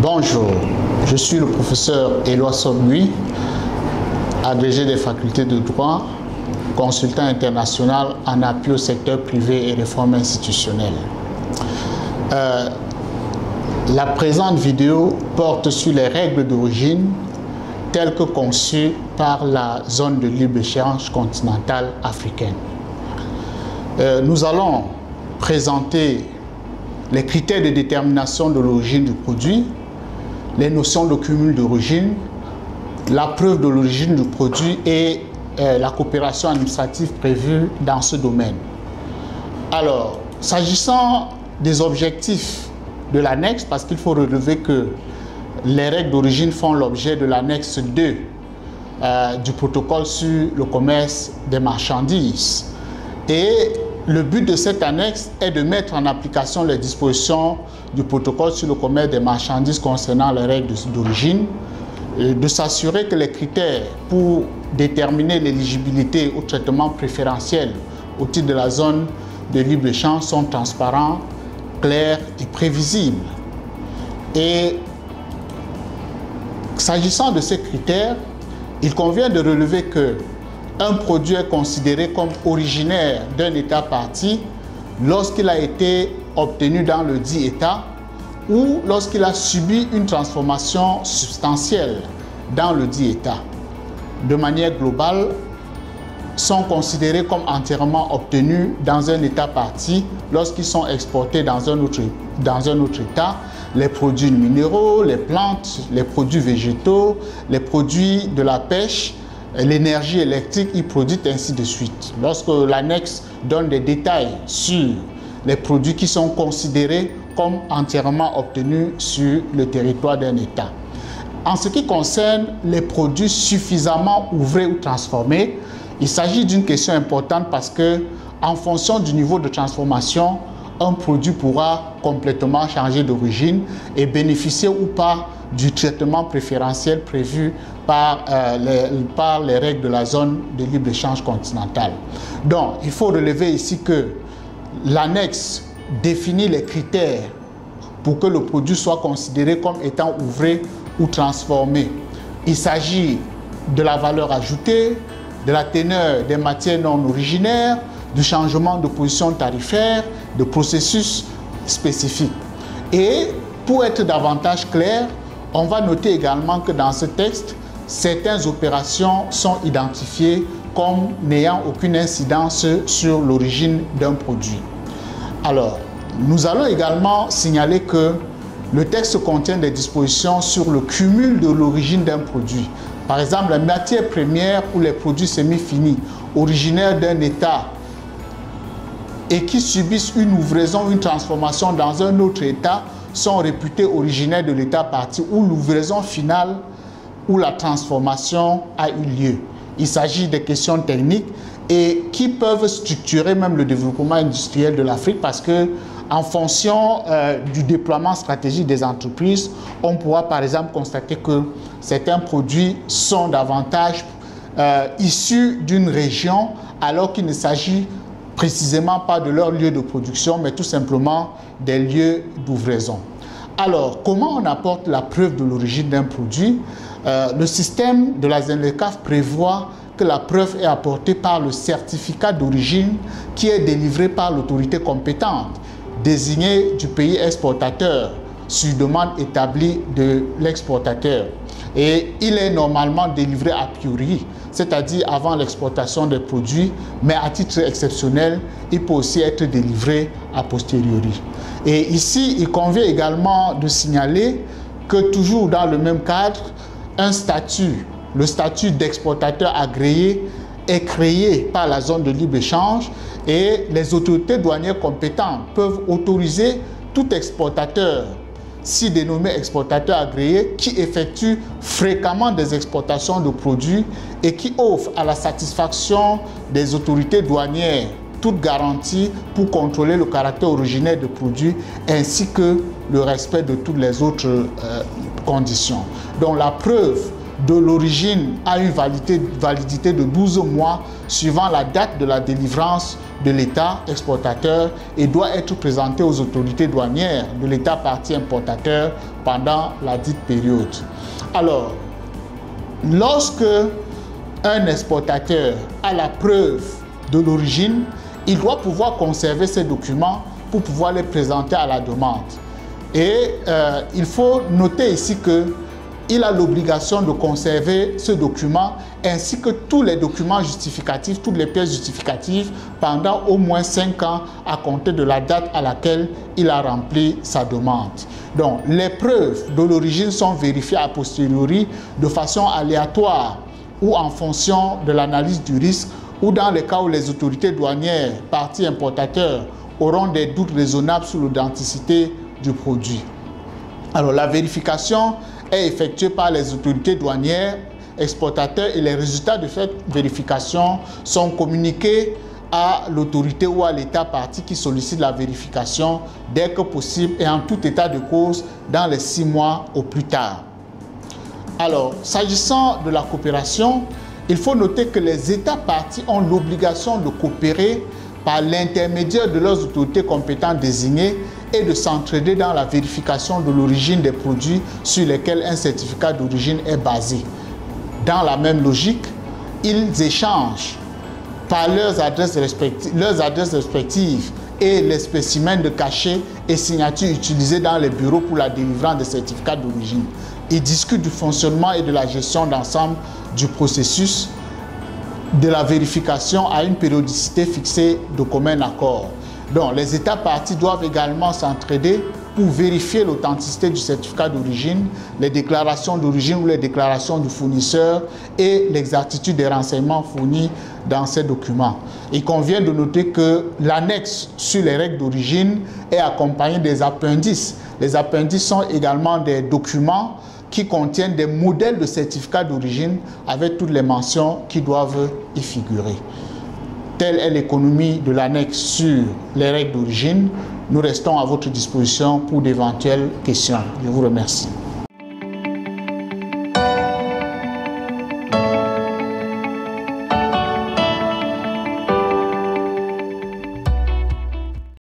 Bonjour, je suis le professeur Éloi Sobui, agrégé des facultés de droit, consultant international en appui au secteur privé et réforme institutionnelle. La présente vidéo porte sur les règles d'origine telles que conçues par la zone de libre-échange continentale africaine. Nous allons présenter les critères de détermination de l'origine du produit, les notions de cumul d'origine, la preuve de l'origine du produit et la coopération administrative prévue dans ce domaine. Alors, s'agissant des objectifs de l'annexe, parce qu'il faut relever que les règles d'origine font l'objet de l'annexe 2 du protocole sur le commerce des marchandises. Et le but de cette annexe est de mettre en application les dispositions du protocole sur le commerce des marchandises concernant les règles d'origine, de s'assurer que les critères pour déterminer l'éligibilité au traitement préférentiel au titre de la zone de libre-échange sont transparents, clairs et prévisibles. Et s'agissant de ces critères, il convient de relever que un produit est considéré comme originaire d'un État partie lorsqu'il a été obtenu dans le dit État ou lorsqu'il a subi une transformation substantielle dans le dit État. De manière globale, sont considérés comme entièrement obtenus dans un État partie lorsqu'ils sont exportés dans un autre État, les produits minéraux, les plantes, les produits végétaux, les produits de la pêche, l'énergie électrique y produite, ainsi de suite. Lorsque l'annexe donne des détails sur les produits qui sont considérés comme entièrement obtenus sur le territoire d'un État. En ce qui concerne les produits suffisamment ouvrés ou transformés, il s'agit d'une question importante parce que, en fonction du niveau de transformation, un produit pourra complètement changer d'origine et bénéficier ou pas du traitement préférentiel prévu par les règles de la zone de libre-échange continentale. Donc, il faut relever ici que l'annexe définit les critères pour que le produit soit considéré comme étant ouvré ou transformé. Il s'agit de la valeur ajoutée, de la teneur des matières non originaires, du changement de position tarifaire, de processus spécifiques. Et pour être davantage clair, on va noter également que dans ce texte, certaines opérations sont identifiées comme n'ayant aucune incidence sur l'origine d'un produit. Alors, nous allons également signaler que le texte contient des dispositions sur le cumul de l'origine d'un produit. Par exemple, les matières premières ou les produits semi-finis originaires d'un État et qui subissent une ouvraison ou une transformation dans un autre État sont réputés originaires de l'État partie où l'ouvraison finale ou la transformation a eu lieu. Il s'agit de questions techniques et qui peuvent structurer même le développement industriel de l'Afrique parce que en fonction du déploiement stratégique des entreprises, on pourra par exemple constater que certains produits sont davantage issus d'une région alors qu'il ne s'agit précisément pas de leur lieu de production, mais tout simplement des lieux d'ouvraison. Alors, comment on apporte la preuve de l'origine d'un produit? Le système de la ZLECAf prévoit que la preuve est apportée par le certificat d'origine qui est délivré par l'autorité compétente, désignée du pays exportateur, sur demande établie de l'exportateur. Et il est normalement délivré a priori, c'est-à-dire avant l'exportation des produits, mais à titre exceptionnel, il peut aussi être délivré a posteriori. Et ici, il convient également de signaler que toujours dans le même cadre, un statut, le statut d'exportateur agréé, est créé par la zone de libre-échange et les autorités douanières compétentes peuvent autoriser tout exportateur, si dénommé exportateur agréé, qui effectue fréquemment des exportations de produits et qui offre à la satisfaction des autorités douanières toute garantie pour contrôler le caractère originaire des produits ainsi que le respect de toutes les autres conditions. Donc la preuve de l'origine a une validité de 12 mois suivant la date de la délivrance de l'État exportateur et doit être présenté aux autorités douanières de l'État partie importateur pendant la dite période. Alors, lorsque un exportateur a la preuve de l'origine, il doit pouvoir conserver ces documents pour pouvoir les présenter à la demande. Et il faut noter ici qu'il a l'obligation de conserver ce document ainsi que tous les documents justificatifs, toutes les pièces justificatives pendant au moins 5 ans à compter de la date à laquelle il a rempli sa demande. Donc, les preuves de l'origine sont vérifiées a posteriori de façon aléatoire ou en fonction de l'analyse du risque ou dans les cas où les autorités douanières, parties importateurs, auront des doutes raisonnables sur l'authenticité du produit. Alors, la vérification est effectuée par les autorités douanières, exportateurs et les résultats de cette vérification sont communiqués à l'autorité ou à l'État partie qui sollicite la vérification dès que possible et en tout état de cause dans les 6 mois au plus tard. Alors, s'agissant de la coopération, il faut noter que les États parties ont l'obligation de coopérer par l'intermédiaire de leurs autorités compétentes désignées et de s'entraider dans la vérification de l'origine des produits sur lesquels un certificat d'origine est basé. Dans la même logique, ils échangent par leurs adresses respectives et les spécimens de cachet et signatures utilisés dans les bureaux pour la délivrance des certificats d'origine. Ils discutent du fonctionnement et de la gestion d'ensemble du processus de la vérification à une périodicité fixée de commun accord. Donc, les États parties doivent également s'entraider pour vérifier l'authenticité du certificat d'origine, les déclarations d'origine ou les déclarations du fournisseur et l'exactitude des renseignements fournis dans ces documents. Il convient de noter que l'annexe sur les règles d'origine est accompagnée des appendices. Les appendices sont également des documents qui contiennent des modèles de certificats d'origine avec toutes les mentions qui doivent y figurer. Telle est l'économie de l'annexe sur les règles d'origine. Nous restons à votre disposition pour d'éventuelles questions. Je vous remercie.